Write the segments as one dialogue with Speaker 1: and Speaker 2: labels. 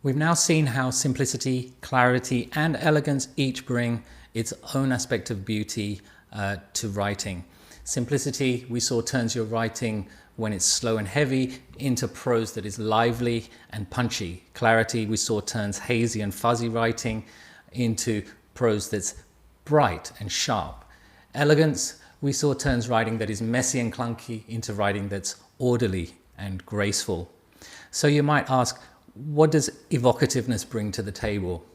Speaker 1: We've now seen how simplicity, clarity, and elegance each bring its own aspect of beauty to writing. Simplicity, we saw, turns your writing when it's slow and heavy into prose that is lively and punchy. Clarity, we saw, turns hazy and fuzzy writing into prose that's bright and sharp. Elegance, we saw, turns writing that is messy and clunky into writing that's orderly and graceful. So you might ask, what does evocativeness bring to the table?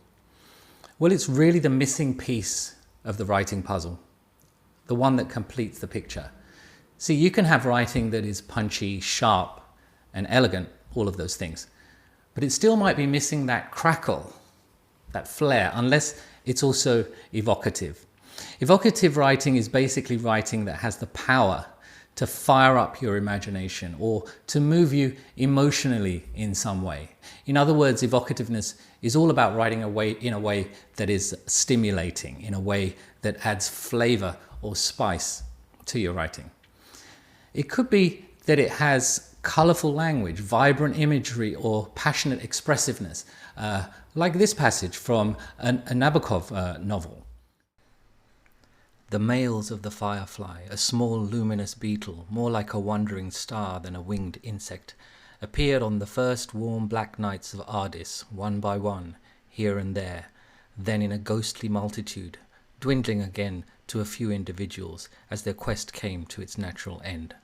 Speaker 1: Well, it's really the missing piece of the writing puzzle, the one that completes the picture. See, you can have writing that is punchy, sharp, and elegant, all of those things, but it still might be missing that crackle, that flair, unless it's also evocative. Evocative writing is basically writing that has the power to fire up your imagination or to move you emotionally in some way. In other words, evocativeness is all about writing in a way that is stimulating, in a way that adds flavor or spice to your writing. It could be that it has colorful language, vibrant imagery, or passionate expressiveness, like this passage from a Nabokov novel. The males of the firefly, a small luminous beetle, more like a wandering star than a winged insect, appeared on the first warm black nights of Ardis, one by one, here and there, then in a ghostly multitude, dwindling again to a few individuals as their quest came to its natural end.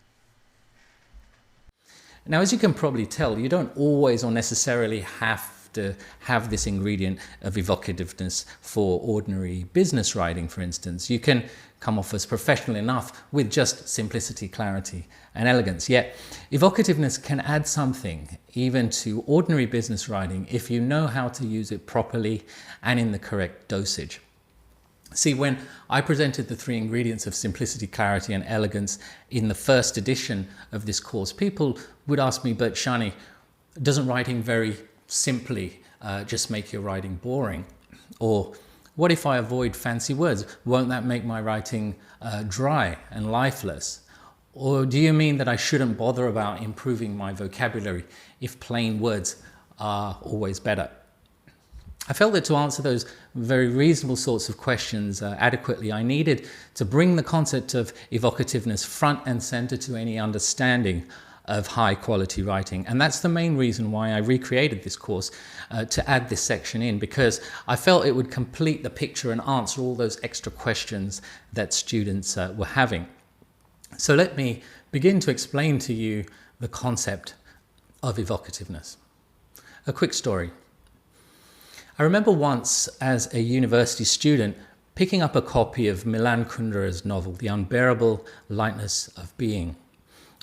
Speaker 1: Now, as you can probably tell, you don't always or necessarily have to have this ingredient of evocativeness for ordinary business writing, for instance. You can come off as professional enough with just simplicity, clarity, and elegance. Yet, evocativeness can add something even to ordinary business writing if you know how to use it properly and in the correct dosage. See, when I presented the three ingredients of simplicity, clarity, and elegance in the first edition of this course, people would ask me, but Shani, doesn't writing very simply just make your writing boring? Or what if I avoid fancy words? Won't that make my writing dry and lifeless? Or do you mean that I shouldn't bother about improving my vocabulary if plain words are always better? I felt that to answer those very reasonable sorts of questions adequately, I needed to bring the concept of evocativeness front and center to any understanding of high quality writing. And that's the main reason why I recreated this course to add this section in, because I felt it would complete the picture and answer all those extra questions that students were having. So let me begin to explain to you the concept of evocativeness. A quick story. I remember once as a university student picking up a copy of Milan Kundera's novel, The Unbearable Lightness of Being.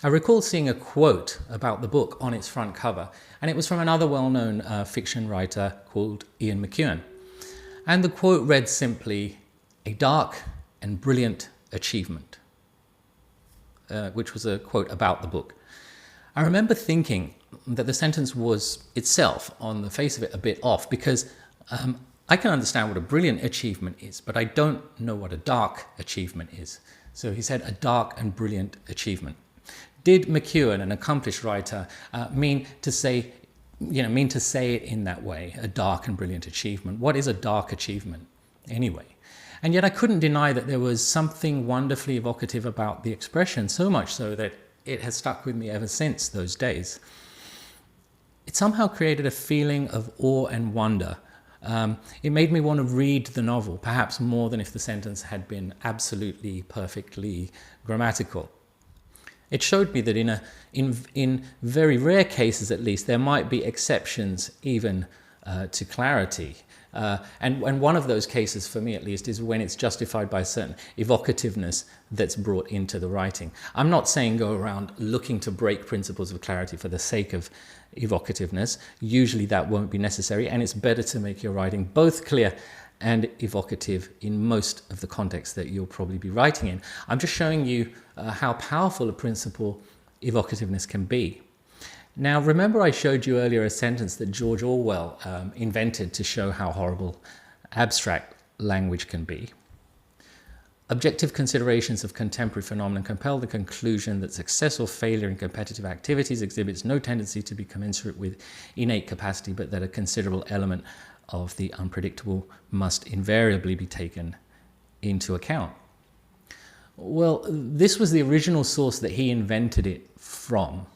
Speaker 1: I recall seeing a quote about the book on its front cover, and it was from another well-known fiction writer called Ian McEwan. And the quote read simply, "A dark and brilliant achievement," which was a quote about the book. I remember thinking that the sentence was itself, on the face of it, a bit off, because I can understand what a brilliant achievement is, but I don't know what a dark achievement is. So he said, a dark and brilliant achievement. Did McEwan, an accomplished writer, mean to say it in that way, a dark and brilliant achievement? What is a dark achievement anyway? And yet I couldn't deny that there was something wonderfully evocative about the expression, so much so that it has stuck with me ever since those days. It somehow created a feeling of awe and wonder. It made me want to read the novel, perhaps more than if the sentence had been absolutely perfectly grammatical. It showed me that in very rare cases, at least, there might be exceptions even to clarity. And one of those cases, for me at least, is when it's justified by a certain evocativeness that's brought into the writing. I'm not saying go around looking to break principles of clarity for the sake of evocativeness. Usually that won't be necessary, and it's better to make your writing both clear and evocative in most of the contexts that you'll probably be writing in. I'm just showing you how powerful a principle evocativeness can be. Now, remember I showed you earlier a sentence that George Orwell invented to show how horrible abstract language can be. Objective considerations of contemporary phenomenon compel the conclusion that success or failure in competitive activities exhibits no tendency to be commensurate with innate capacity, but that a considerable element of the unpredictable must invariably be taken into account. Well, this was the original source that he invented it from.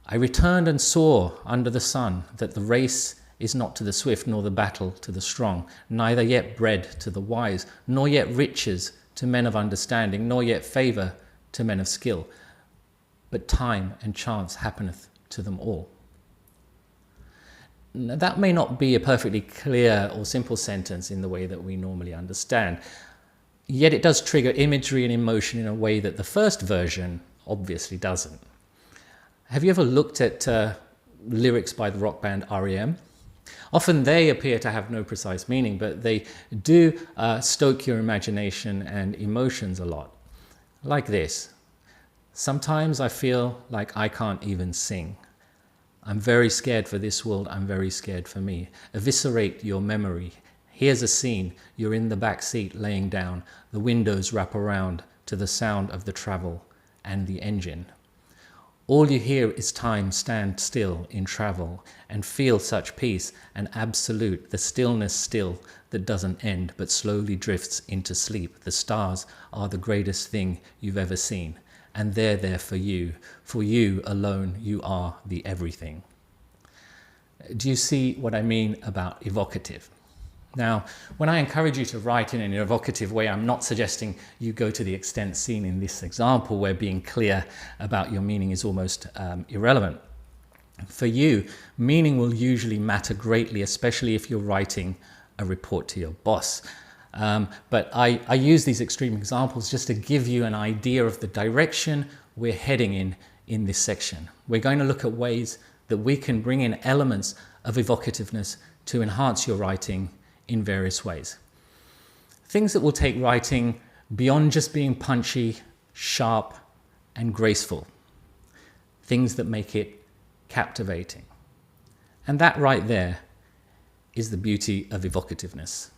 Speaker 1: I returned and saw under the sun that the race is not to the swift, nor the battle to the strong, neither yet bread to the wise, nor yet riches to men of understanding, nor yet favour to men of skill, but time and chance happeneth to them all. Now, that may not be a perfectly clear or simple sentence in the way that we normally understand, yet it does trigger imagery and emotion in a way that the first version obviously doesn't. Have you ever looked at lyrics by the rock band REM? Often they appear to have no precise meaning, but they do stoke your imagination and emotions a lot. Like this: sometimes I feel like I can't even sing. I'm very scared for this world, I'm very scared for me. Eviscerate your memory. Here's a scene, you're in the back seat laying down, the windows wrap around to the sound of the travel and the engine. All you hear is time stand still in travel, and feel such peace and absolute, the stillness still that doesn't end but slowly drifts into sleep. The stars are the greatest thing you've ever seen, and they're there for you alone, you are the everything. Do you see what I mean about evocative? Now, when I encourage you to write in an evocative way, I'm not suggesting you go to the extent seen in this example where being clear about your meaning is almost irrelevant. For you, meaning will usually matter greatly, especially if you're writing a report to your boss. But I use these extreme examples just to give you an idea of the direction we're heading in this section. We're going to look at ways that we can bring in elements of evocativeness to enhance your writing in various ways. Things that will take writing beyond just being punchy, sharp, and graceful. Things that make it captivating. And that right there is the beauty of evocativeness.